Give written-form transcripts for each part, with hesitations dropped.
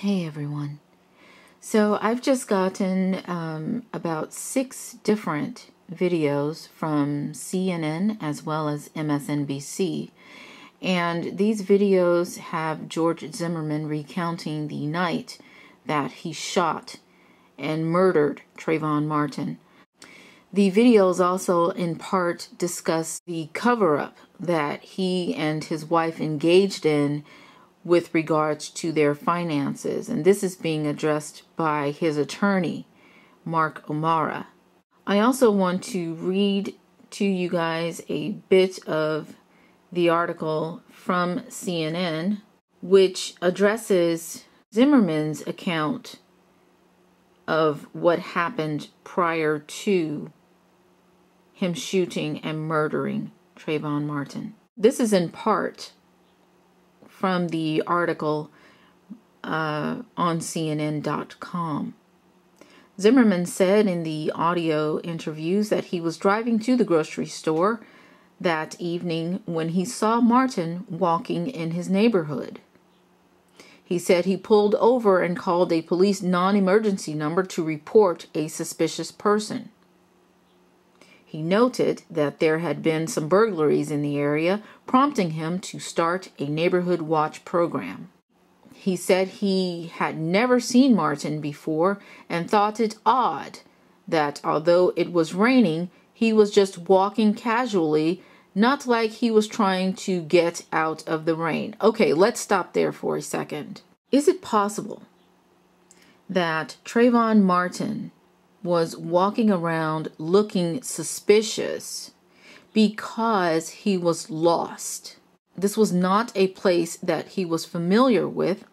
Hey everyone. So I've just gotten about 6 different videos from CNN as well as MSNBC. And these videos have George Zimmerman recounting the night that he shot and murdered Trayvon Martin. The videos also in part discuss the cover-up that he and his wife engaged in with regards to their finances, and this is being addressed by his attorney, Mark O'Mara. I also want to read to you guys a bit of the article from CNN, which addresses Zimmerman's account of what happened prior to him shooting and murdering Trayvon Martin. This is in part from the article on CNN.com. Zimmerman said in the audio interviews that he was driving to the grocery store that evening when he saw Martin walking in his neighborhood. He said he pulled over and called a police non-emergency number to report a suspicious person. He noted that there had been some burglaries in the area, prompting him to start a neighborhood watch program. He said he had never seen Martin before and thought it odd that although it was raining, he was just walking casually, not like he was trying to get out of the rain. Okay, let's stop there for a second. Is it possible that Trayvon Martin was walking around looking suspicious because he was lost? This was not a place that he was familiar with,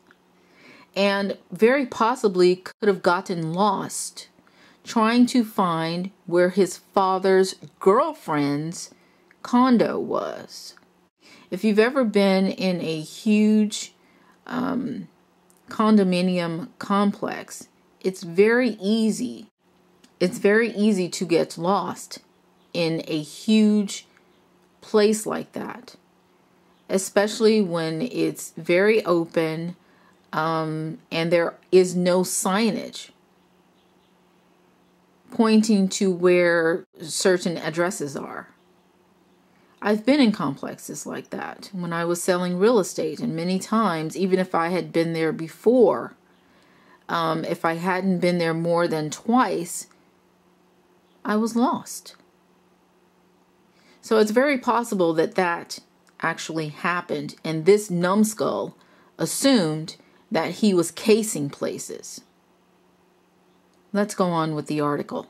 and very possibly could have gotten lost trying to find where his father's girlfriend's condo was. If you've ever been in a huge condominium complex, it's very easy to get lost in a huge place like that, especially when it's very open and there is no signage pointing to where certain addresses are. I've been in complexes like that when I was selling real estate, and many times, even if I had been there before, if I hadn't been there more than twice, I was lost. So it's very possible that that actually happened, and this numbskull assumed that he was casing places. Let's go on with the article.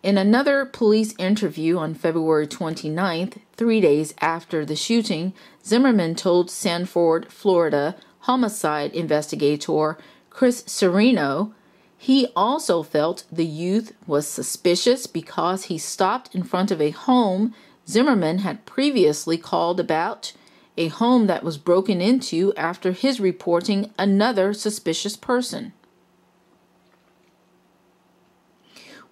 In another police interview on February 29th, 3 days after the shooting, Zimmerman told Sanford, Florida homicide investigator Chris Serino he also felt the youth was suspicious because he stopped in front of a home Zimmerman had previously called about, a home that was broken into after his reporting another suspicious person.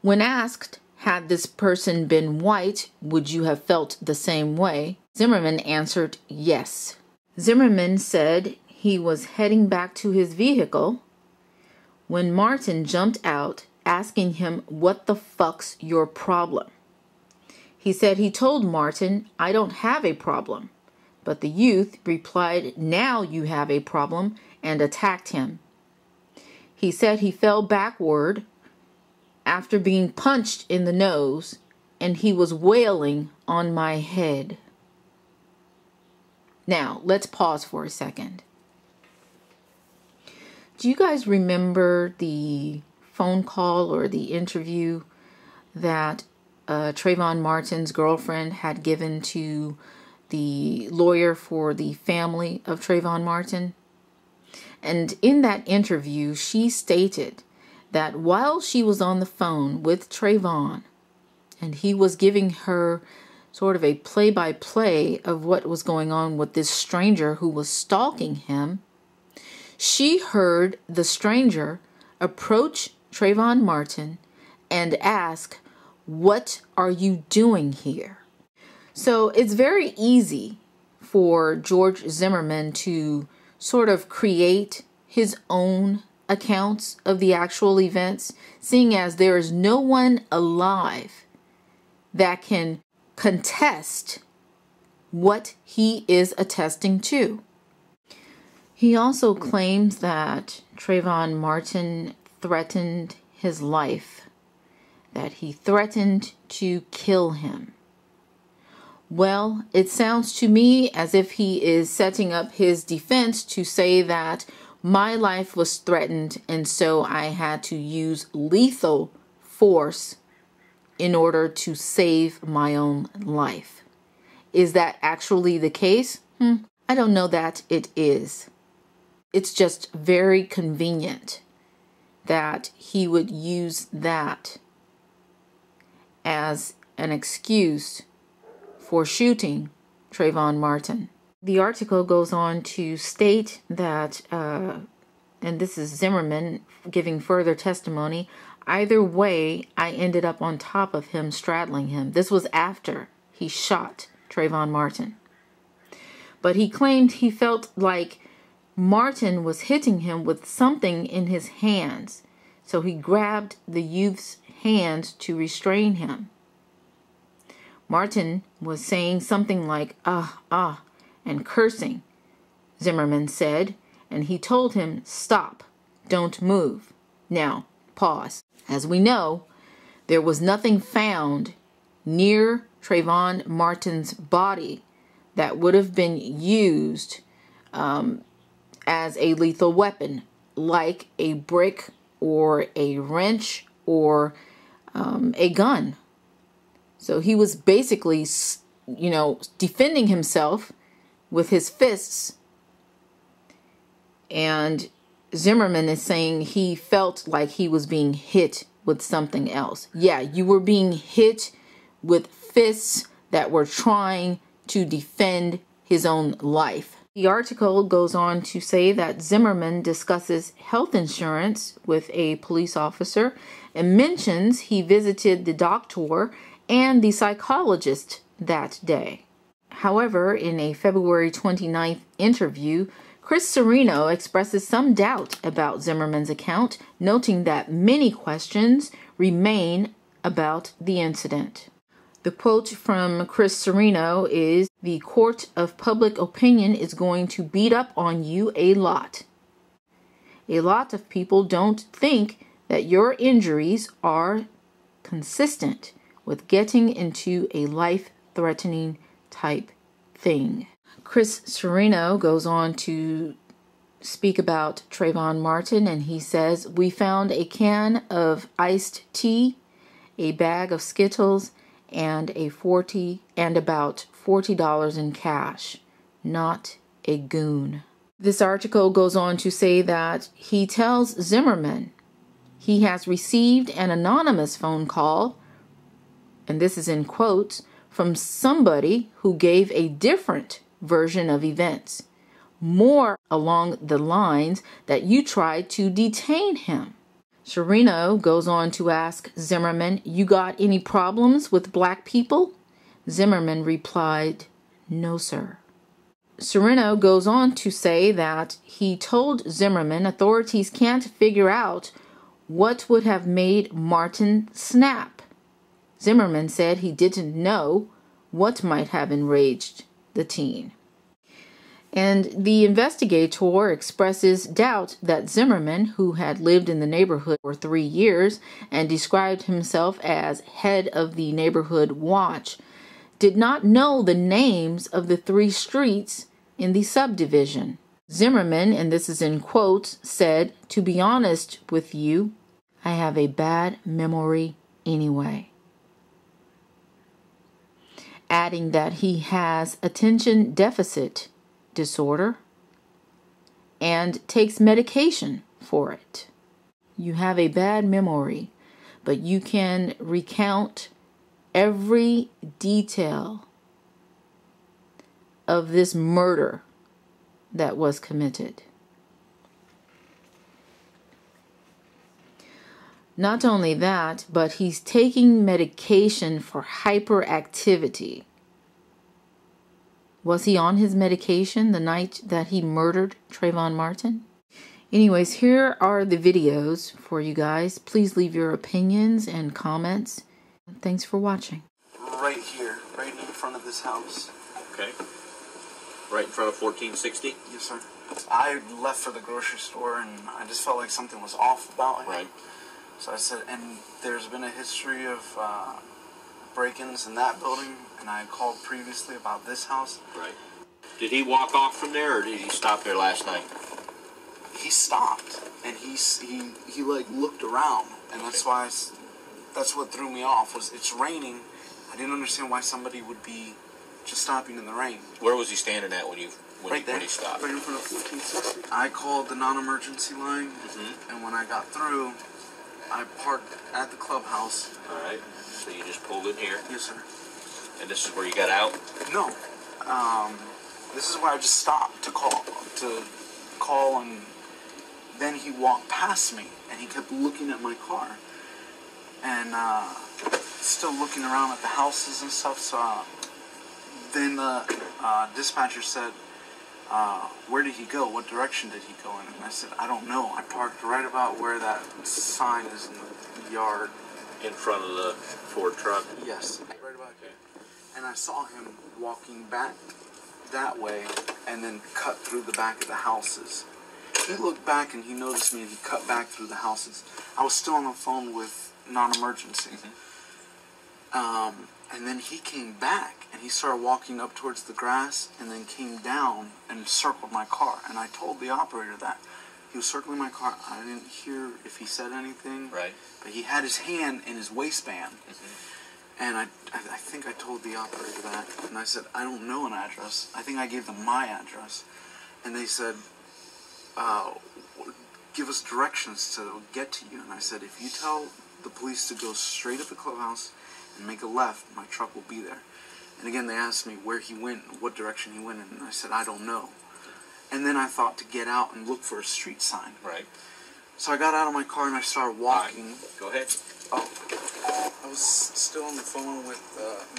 When asked, had this person been white, would you have felt the same way? Zimmerman answered yes. Zimmerman said he was heading back to his vehicle when Martin jumped out, asking him, "What the fuck's your problem?" He said he told Martin, "I don't have a problem." But the youth replied, "Now you have a problem," and attacked him. He said he fell backward after being punched in the nose, and he was wailing on my head. Now, let's pause for a second. Do you guys remember the phone call or the interview that Trayvon Martin's girlfriend had given to the lawyer for the family of Trayvon Martin? And in that interview, she stated that while she was on the phone with Trayvon and he was giving her sort of a play-by-play of what was going on with this stranger who was stalking him, she heard the stranger approach Trayvon Martin and ask, "What are you doing here?" So it's very easy for George Zimmerman to sort of create his own accounts of the actual events, seeing as there is no one alive that can contest what he is attesting to. He also claims that Trayvon Martin threatened his life, that he threatened to kill him. Well, it sounds to me as if he is setting up his defense to say that my life was threatened and so I had to use lethal force in order to save my own life. Is that actually the case? I don't know that it is. It's just very convenient that he would use that as an excuse for shooting Trayvon Martin. The article goes on to state that, and this is Zimmerman giving further testimony, either way, I ended up on top of him, straddling him. This was after he shot Trayvon Martin. But he claimed he felt like Martin was hitting him with something in his hands. So he grabbed the youth's hand to restrain him. Martin was saying something like, and cursing, Zimmerman said, and he told him, stop, don't move. Now, pause. As we know, there was nothing found near Trayvon Martin's body that would have been used as a lethal weapon, like a brick or a wrench or a gun. So he was basically, defending himself with his fists. And Zimmerman is saying he felt like he was being hit with something else. Yeah, you were being hit with fists that were trying to defend his own life. The article goes on to say that Zimmerman discusses health insurance with a police officer and mentions he visited the doctor and the psychologist that day. However, in a February 29th interview, Chris Serino expresses some doubt about Zimmerman's account, noting that many questions remain about the incident. The quote from Chris Serino is, "The court of public opinion is going to beat up on you a lot. A lot of people don't think that your injuries are consistent with getting into a life-threatening type thing." Chris Serino goes on to speak about Trayvon Martin, and he says, "We found a can of iced tea, a bag of Skittles, and about $40 in cash. Not a goon." This article goes on to say that he tells Zimmerman he has received an anonymous phone call, and this is in quotes, from somebody who gave a different version of events, more along the lines that you tried to detain him. Serino goes on to ask Zimmerman, "You got any problems with black people?" Zimmerman replied, "No, sir." Serino goes on to say that he told Zimmerman authorities can't figure out what would have made Martin snap. Zimmerman said he didn't know what might have enraged the teen. And the investigator expresses doubt that Zimmerman, who had lived in the neighborhood for 3 years and described himself as head of the neighborhood watch, did not know the names of the 3 streets in the subdivision. Zimmerman, and this is in quotes, said, "To be honest with you, I have a bad memory anyway," adding that he has attention deficit disorder and takes medication for it. You have a bad memory, but you can recount every detail of this murder that was committed. Not only that, but he's taking medication for hyperactivity. Was he on his medication the night that he murdered Trayvon Martin? Anyways, here are the videos for you guys. Please leave your opinions and comments. Thanks for watching. Right here, right in front of this house. Okay. Right in front of 1460? Yes, sir. I left for the grocery store and I just felt like something was off about him. Right. So I said, and there's been a history of break-ins in that building, and I called previously about this house. Right. Did he walk off from there, or did he stop there last night? He stopped, and he like looked around, and that's why that's what threw me off. Was it's raining. I didn't understand why somebody would be just stopping in the rain. Where was he standing at when he stopped? Right in front of 1460. I called the non-emergency line, and when I got through, I parked at the clubhouse. All right. So you just pulled in here. Yes, sir. And this is where you got out? No. This is where I just stopped to call, and then he walked past me, and he kept looking at my car, and still looking around at the houses and stuff. So then the dispatcher said, where did he go? What direction did he go in? And I said, I don't know. I parked right about where that sign is in the yard. In front of the Ford truck? Yes. Right about here. And I saw him walking back that way and then cut through the back of the houses. He looked back and he noticed me and he cut back through the houses. I was still on the phone with non-emergency. And then he came back and he started walking up towards the grass and then came down and circled my car. And I told the operator that. He was circling my car. I didn't hear if he said anything. Right. But he had his hand in his waistband. And I think I told the operator that. And I said, I don't know an address. I think I gave them my address. And they said, give us directions to get to you. And I said, if you tell the police to go straight up the clubhouse and make a left, my truck will be there. And again, they asked me where he went, what direction he went in. And I said, I don't know. And then I thought to get out and look for a street sign. Right. So I got out of my car and I started walking. Right. Go ahead. Oh, I was still on the phone with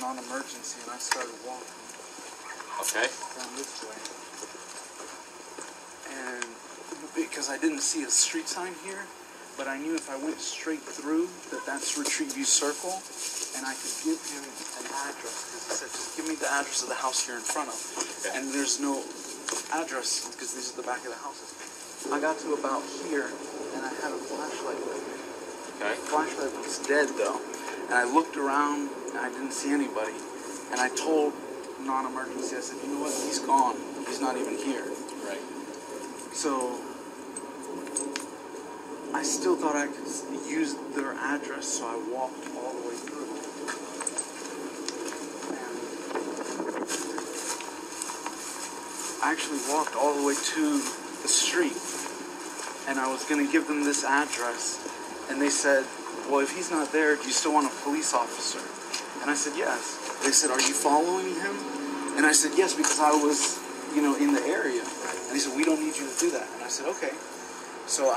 non-emergency and I started walking. Okay. Down this way. And because I didn't see a street sign here, but I knew if I went straight through that's Retreat View Circle, and I could give him an address because he said, just give me the address of the house you're in front of. Okay. And there's no address because these are the back of the houses. I got to about here and I had a flashlight with me. Okay. The flashlight was dead though, and I looked around and I didn't see anybody. And I told non-emergency, I said, you know what, he's gone. He's not even here. Right. So I still thought I could use their address, so I walked all the way through. I actually walked all the way to the street, and I was going to give them this address, and they said, well, if he's not there, do you still want a police officer? And I said, yes. They said, are you following him? And I said, yes, because I was, in the area. And they said, we don't need you to do that. And I said, okay. So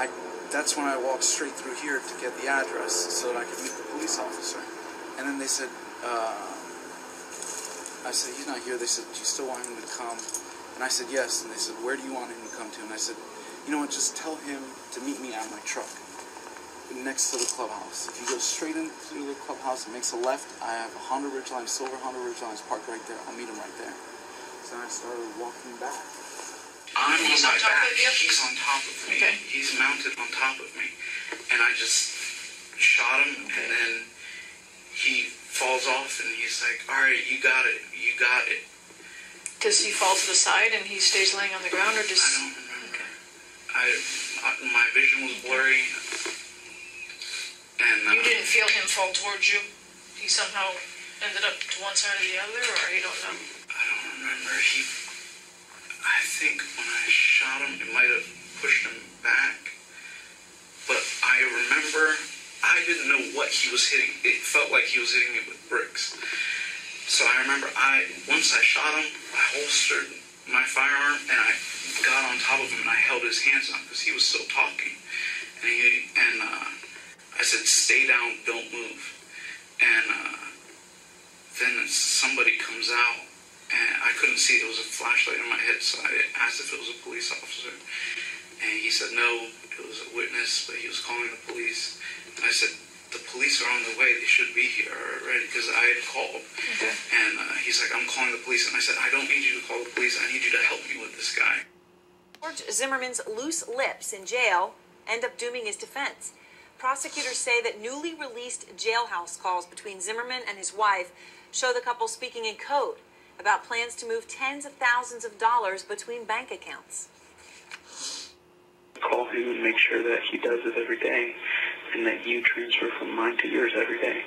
that's when I walked straight through here to get the address so that I could meet the police officer. And then they said, I said, he's not here. They said, do you still want him to come? And I said, yes. And they said, where do you want him to come to? And I said, you know what, just tell him to meet me at my truck next to the clubhouse. If he goes straight into the clubhouse and makes a left, I have a Honda Ridgeline, silver Honda Ridgeline parked right there. I'll meet him right there. So I started walking back. He's on top of you? He's on top of me. Okay. He's mounted on top of me. And I just shot him, and then he falls off, and he's like, all right, you got it. You got it. Does he fall to the side and he stays laying on the ground, or just... I don't remember. Okay. My vision was blurry. And you didn't feel him fall towards you? He somehow ended up to one side or the other, or you don't know? I don't remember. I think when I shot him, it might have pushed him back. But I remember, I didn't know what he was hitting. It felt like he was hitting me with bricks. So I remember, once I shot him, I holstered my firearm, and I got on top of him, and I held his hands up, because he was still talking. And I said, stay down, don't move. And then somebody comes out, and I couldn't see, there was a flashlight in my head, so I asked if it was a police officer. And he said, no, it was a witness, but he was calling the police. And I said, the police are on the way. They should be here already, because I had called. Okay. And he's like, I'm calling the police. And I said, I don't need you to call the police. I need you to help me with this guy. George Zimmerman's loose lips in jail end up dooming his defense. Prosecutors say that newly released jailhouse calls between Zimmerman and his wife show the couple speaking in code about plans to move tens of thousands of dollars between bank accounts. Call him and make sure that he does it every day, and that you transfer from mine to yours every day.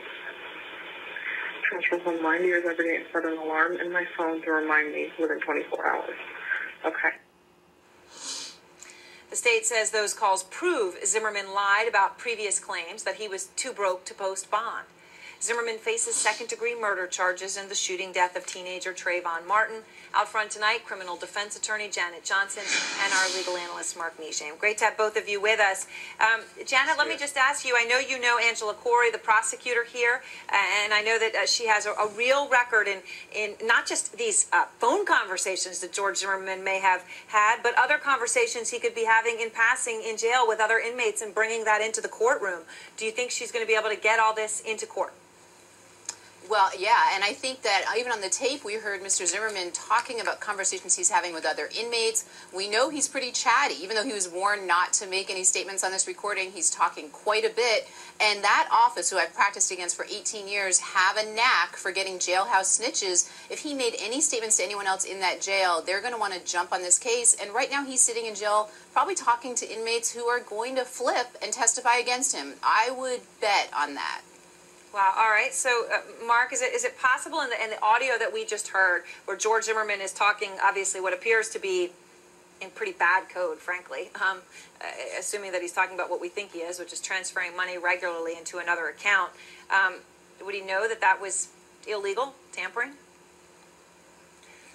Transfer from mine to yours every day and set an alarm in my phone to remind me within 24 hours. Okay. The state says those calls prove Zimmerman lied about previous claims that he was too broke to post bond. Zimmerman faces second-degree murder charges in the shooting death of teenager Trayvon Martin. Out front tonight, criminal defense attorney Janet Johnson and our legal analyst Mark Nijam. Great to have both of you with us. Janet, let me just ask you, I know you know Angela Corey, the prosecutor here, and I know that she has a real record in not just these phone conversations that George Zimmerman may have had, but other conversations he could be having in passing in jail with other inmates and bringing that into the courtroom. Do you think she's going to be able to get all this into court? Well, yeah, and I think that even on the tape, we heard Mr. Zimmerman talking about conversations he's having with other inmates. We know he's pretty chatty. Even though he was warned not to make any statements on this recording, he's talking quite a bit. And that office, who I've practiced against for 18 years, have a knack for getting jailhouse snitches. If he made any statements to anyone else in that jail, they're going to want to jump on this case. And right now he's sitting in jail probably talking to inmates who are going to flip and testify against him. I would bet on that. Wow. All right. So, Mark, is it possible in the audio that we just heard, where George Zimmerman is talking, obviously, what appears to be in pretty bad code, frankly, assuming that he's talking about what we think he is, which is transferring money regularly into another account, would he know that that was illegal, tampering?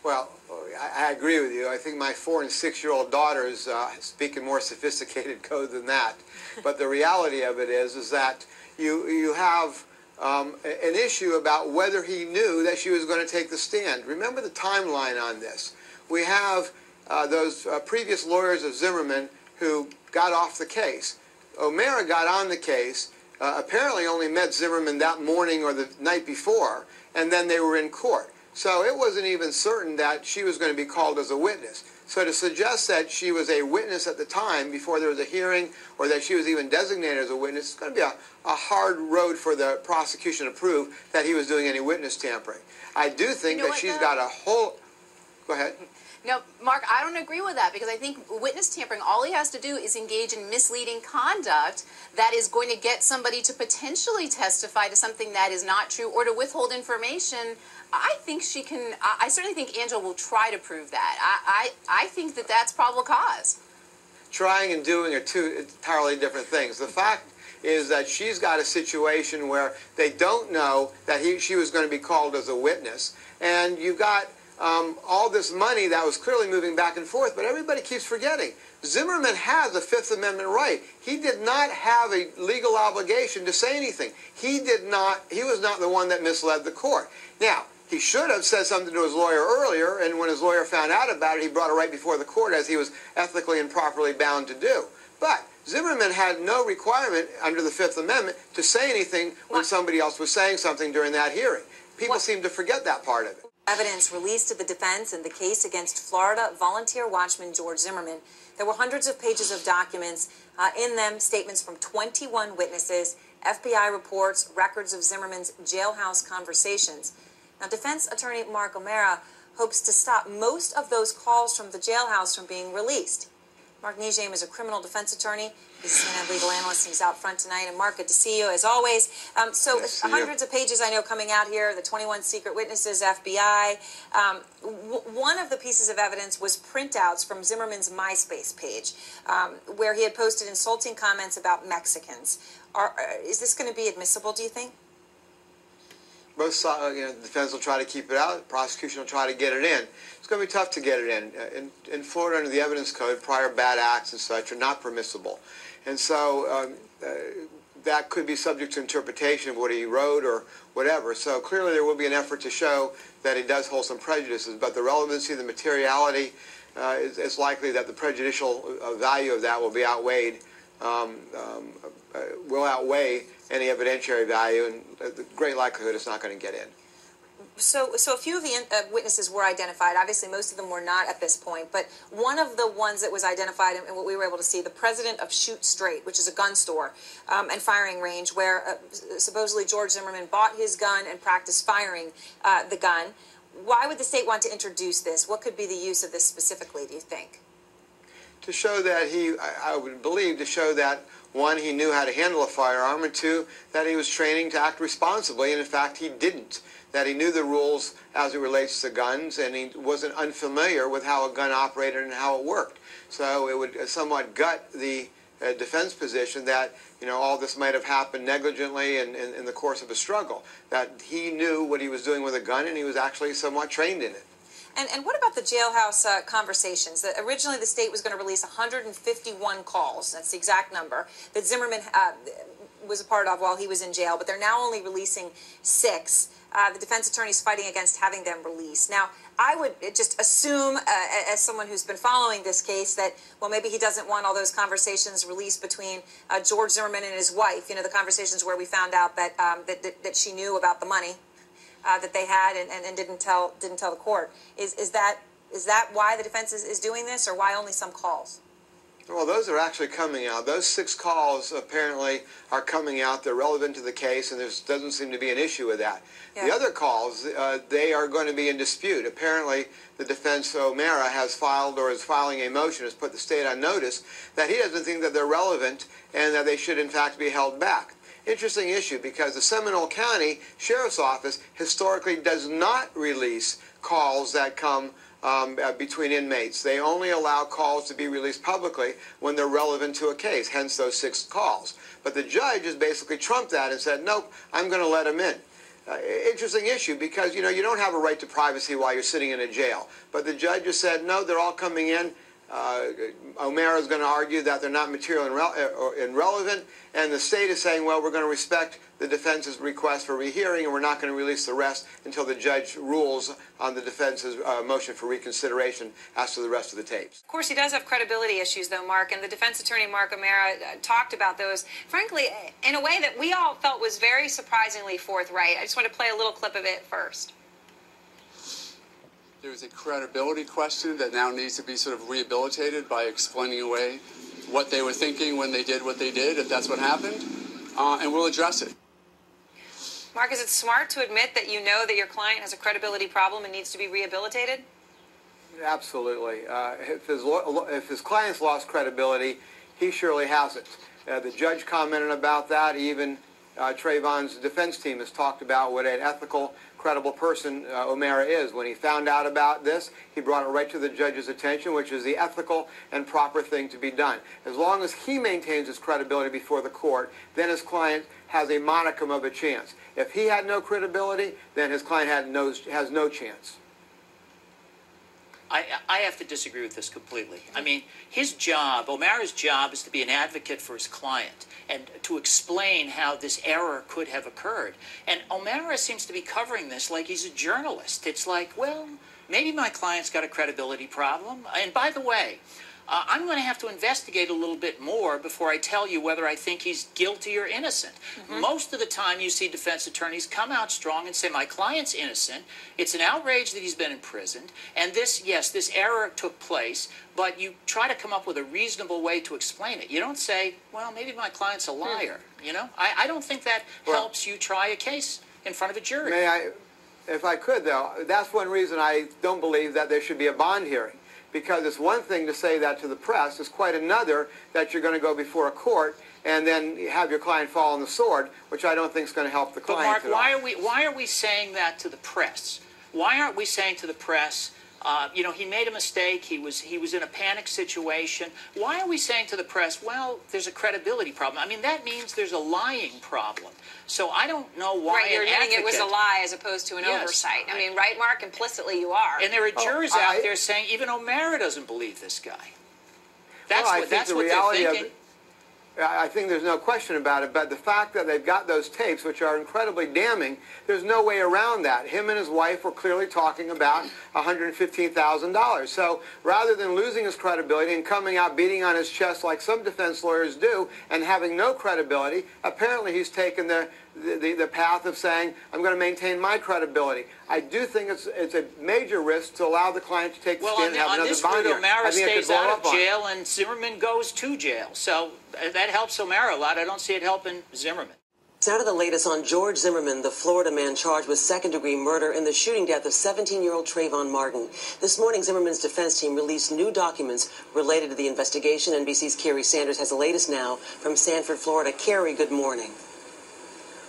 Well, I agree with you. I think my 4- and 6-year-old daughters speak in more sophisticated code than that. But the reality of it is that you have an issue about whether he knew that she was going to take the stand. Remember the timeline on this. We have those previous lawyers of Zimmerman who got off the case. O'Mara got on the case, apparently only met Zimmerman that morning or the night before, and then they were in court. So it wasn't even certain that she was going to be called as a witness. So to suggest that she was a witness at the time before there was a hearing, or that she was even designated as a witness, it's going to be a hard road for the prosecution to prove that he was doing any witness tampering. I do think that she's got a whole... Go ahead. No, Mark, I don't agree with that, because I think witness tampering, all he has to do is engage in misleading conduct that is going to get somebody to potentially testify to something that is not true or to withhold information. I think she can, I certainly think Angela will try to prove that. I think that that's probable cause. Trying and doing are two entirely different things. The fact is that she's got a situation where they don't know that she was going to be called as a witness, and you've got all this money that was clearly moving back and forth, but everybody keeps forgetting. Zimmerman has a Fifth Amendment right. He did not have a legal obligation to say anything. He was not the one that misled the court. Now, he should have said something to his lawyer earlier, and when his lawyer found out about it, he brought it right before the court, as he was ethically and properly bound to do. But Zimmerman had no requirement under the Fifth Amendment to say anything when somebody else was saying something during that hearing. People seem to forget that part of it. Evidence released to the defense in the case against Florida volunteer watchman George Zimmerman. There were hundreds of pages of documents, in them statements from 21 witnesses, FBI reports, records of Zimmerman's jailhouse conversations. Now, defense attorney Mark O'Mara hopes to stop most of those calls from the jailhouse from being released. Mark Nijam is a criminal defense attorney. He's a CNN legal analyst, and he's out front tonight. And Mark, good to see you, as always. Hundreds of pages, I know, coming out here, the 21 secret witnesses, FBI. One of the pieces of evidence was printouts from Zimmerman's MySpace page, where he had posted insulting comments about Mexicans. Is this going to be admissible, do you think? Both sides, the defense will try to keep it out. The prosecution will try to get it in. It's going to be tough to get it in. In Florida, under the evidence code, prior bad acts and such are not permissible. And so that could be subject to interpretation of what he wrote or whatever. So clearly there will be an effort to show that he does hold some prejudices. But the relevancy, the materiality, it's likely that the prejudicial value of that will be outweighed, will outweigh any evidentiary value, and the great likelihood it's not going to get in. So a few of the witnesses were identified. Obviously, most of them were not at this point. But one of the ones that was identified, and what we were able to see, the president of Shoot Straight, which is a gun store and firing range, where supposedly George Zimmerman bought his gun and practiced firing the gun. Why would the state want to introduce this? What could be the use of this specifically, do you think? To show that I would believe, to show that, one, he knew how to handle a firearm, and two, that he was training to act responsibly, and in fact he didn't. That he knew the rules as it relates to guns, and he wasn't unfamiliar with how a gun operated and how it worked. So it would somewhat gut the defense position that, you know, all this might have happened negligently in the course of a struggle. That he knew what he was doing with a gun, and he was actually somewhat trained in it. And what about the jailhouse conversations? Originally, the state was going to release 151 calls. That's the exact number that Zimmerman was a part of while he was in jail, but they're now only releasing 6. The defense attorney's fighting against having them released. Now, I would just assume, as someone who's been following this case, that, well, maybe he doesn't want all those conversations released between George Zimmerman and his wife. You know, the conversations where we found out that that she knew about the money that they had and didn't tell the court. Is that why the defense is doing this, or why only some calls? Well, those are actually coming out. Those 6 calls apparently are coming out. They're relevant to the case, and there doesn't seem to be an issue with that. Yeah. The other calls, they are going to be in dispute. Apparently, the defense, O'Mara, has filed or is filing a motion, has put the state on notice that he doesn't think that they're relevant and that they should, in fact, be held back. Interesting issue, because the Seminole County Sheriff's Office historically does not release calls that come between inmates. They only allow calls to be released publicly when they're relevant to a case, hence those 6 calls. But the judge has basically trumped that and said, nope, I'm going to let them in. Interesting issue, because, you know, you don't have a right to privacy while you're sitting in a jail. But the judge has said, no, they're all coming in. O'Mara is going to argue that they're not material and irrelevant, and the state is saying, well, we're going to respect the defense's request for rehearing, and we're not going to release the rest until the judge rules on the defense's motion for reconsideration as to the rest of the tapes. Of course, he does have credibility issues, though, Mark, and the defense attorney, Mark O'Mara, talked about those, frankly, in a way that we all felt was very surprisingly forthright. I just want to play a little clip of it first. There's a credibility question that now needs to be sort of rehabilitated by explaining away what they were thinking when they did what they did, if that's what happened, and we'll address it. Mark, is it smart to admit that you know that your client has a credibility problem and needs to be rehabilitated? Absolutely. If his client's lost credibility, he surely hasn't. The judge commented about that. Even Trayvon's defense team has talked about what an ethical, credible person O'Mara is. When he found out about this, he brought it right to the judge's attention, which is the ethical and proper thing to be done. As long as he maintains his credibility before the court, then his client has a modicum of a chance. If he had no credibility, then his client has no chance. I have to disagree with this completely. I mean, his job, O'Mara's job, is to be an advocate for his client and to explain how this error could have occurred. And O'Mara seems to be covering this like he's a journalist. It's like, well, maybe my client's got a credibility problem. And by the way, I'm going to have to investigate a little bit more before I tell you whether I think he's guilty or innocent. Mm-hmm. Most of the time you see defense attorneys come out strong and say, my client's innocent. It's an outrage that he's been imprisoned. And this, yes, this error took place, but you try to come up with a reasonable way to explain it. You don't say, well, maybe my client's a liar. You know, I don't think that helps you try a case in front of a jury. May I, if I could, though, that's one reason I don't believe that there should be a bond hearing. Because it's one thing to say that to the press, it's quite another that you're going to go before a court and then have your client fall on the sword, which I don't think is going to help the client. But Mark, why are we saying that to the press? Why aren't we saying to the press, you know, he made a mistake, he was in a panic situation? Why are we saying to the press, well, there's a credibility problem? I mean, that means there's a lying problem. So I don't know why. Right, you're admitting it was a lie as opposed to an oversight. I mean, right, Mark? Implicitly, you are. And there are jurors out there saying even O'Mara doesn't believe this guy. That's well, what they're thinking. I think there's no question about it, but the fact that they've got those tapes, which are incredibly damning, there's no way around that. Him and his wife were clearly talking about $115,000. So rather than losing his credibility and coming out beating on his chest like some defense lawyers do and having no credibility, apparently he's taken the path of saying, I'm going to maintain my credibility. I do think it's a major risk to allow the client to take the stand and have another binder. O'Mara stays out of jail and Zimmerman goes to jail. So that helps O'Mara a lot. I don't see it helping Zimmerman. Now to the latest on George Zimmerman, the Florida man charged with second-degree murder in the shooting death of 17-year-old Trayvon Martin. This morning, Zimmerman's defense team released new documents related to the investigation. NBC's Kerry Sanders has the latest now from Sanford, Florida. Kerry, good morning.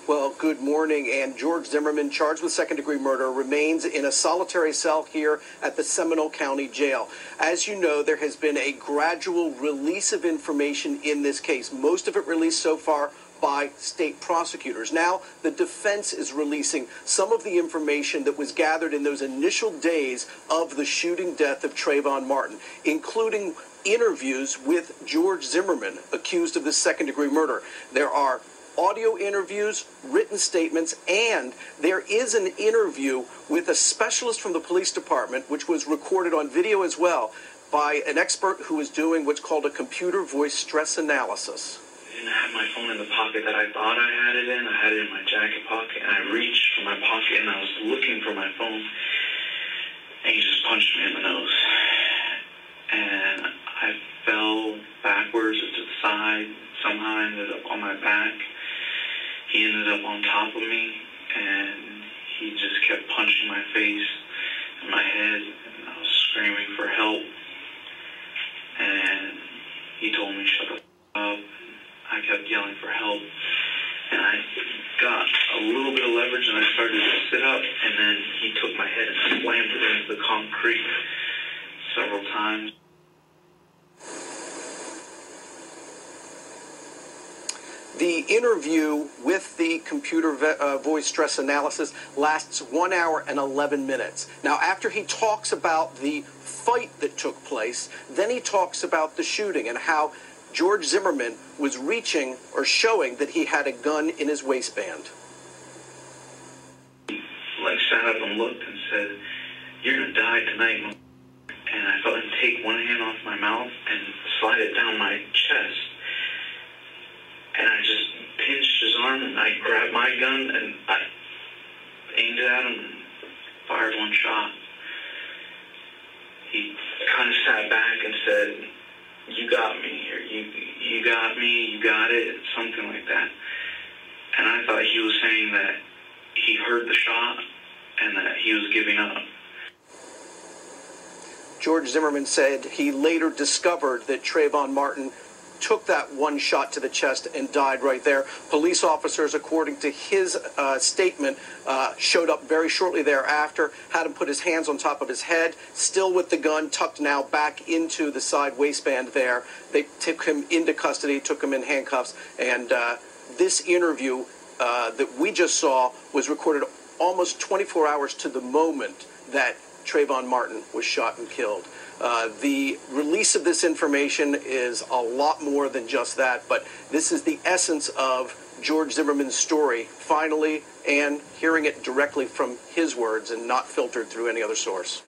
Well, good morning. And George Zimmerman, charged with second-degree murder, remains in a solitary cell here at the Seminole County Jail. As you know, there has been a gradual release of information in this case, most of it released so far by state prosecutors. Now, the defense is releasing some of the information that was gathered in those initial days of the shooting death of Trayvon Martin, including interviews with George Zimmerman, accused of this second-degree murder. There are audio interviews, written statements, and there is an interview with a specialist from the police department, which was recorded on video as well, by an expert who is doing what's called a computer voice stress analysis. I didn't have my phone in the pocket that I thought I had it in. I had it in my jacket pocket, and I reached for my pocket, and I was looking for my phone, and he just punched me in the nose. And I fell backwards to the side. Somehow I ended up on my back. He ended up on top of me, and he just kept punching my face and my head, and I was screaming for help. And he told me, shut the f*** up. I kept yelling for help, and I got a little bit of leverage, and I started to sit up, and then he took my head and slammed it into the concrete several times. The interview with the computer voice stress analysis lasts 1 hour and 11 minutes. Now, after he talks about the fight that took place, then he talks about the shooting and how George Zimmerman was reaching or showing that he had a gun in his waistband. He sat up and looked and said, "You're going to die tonight." And I felt him take one hand off my mouth and slide it down my chest. And I just pinched his arm, and I grabbed my gun, and I aimed it at him and fired one shot. He kind of sat back and said, "You got me here. You got me. You got it," something like that. And I thought he was saying that he heard the shot and that he was giving up. George Zimmerman said he later discovered that Trayvon Martin took that one shot to the chest and died right there. Police officers, according to his statement, showed up very shortly thereafter, had him put his hands on top of his head, still with the gun tucked now back into the side waistband there. They took him into custody, took him in handcuffs, and this interview that we just saw was recorded almost 24 hours to the moment that Trayvon Martin was shot and killed. The release of this information is a lot more than just that, but this is the essence of George Zimmerman's story, finally, and hearing it directly from his words and not filtered through any other source.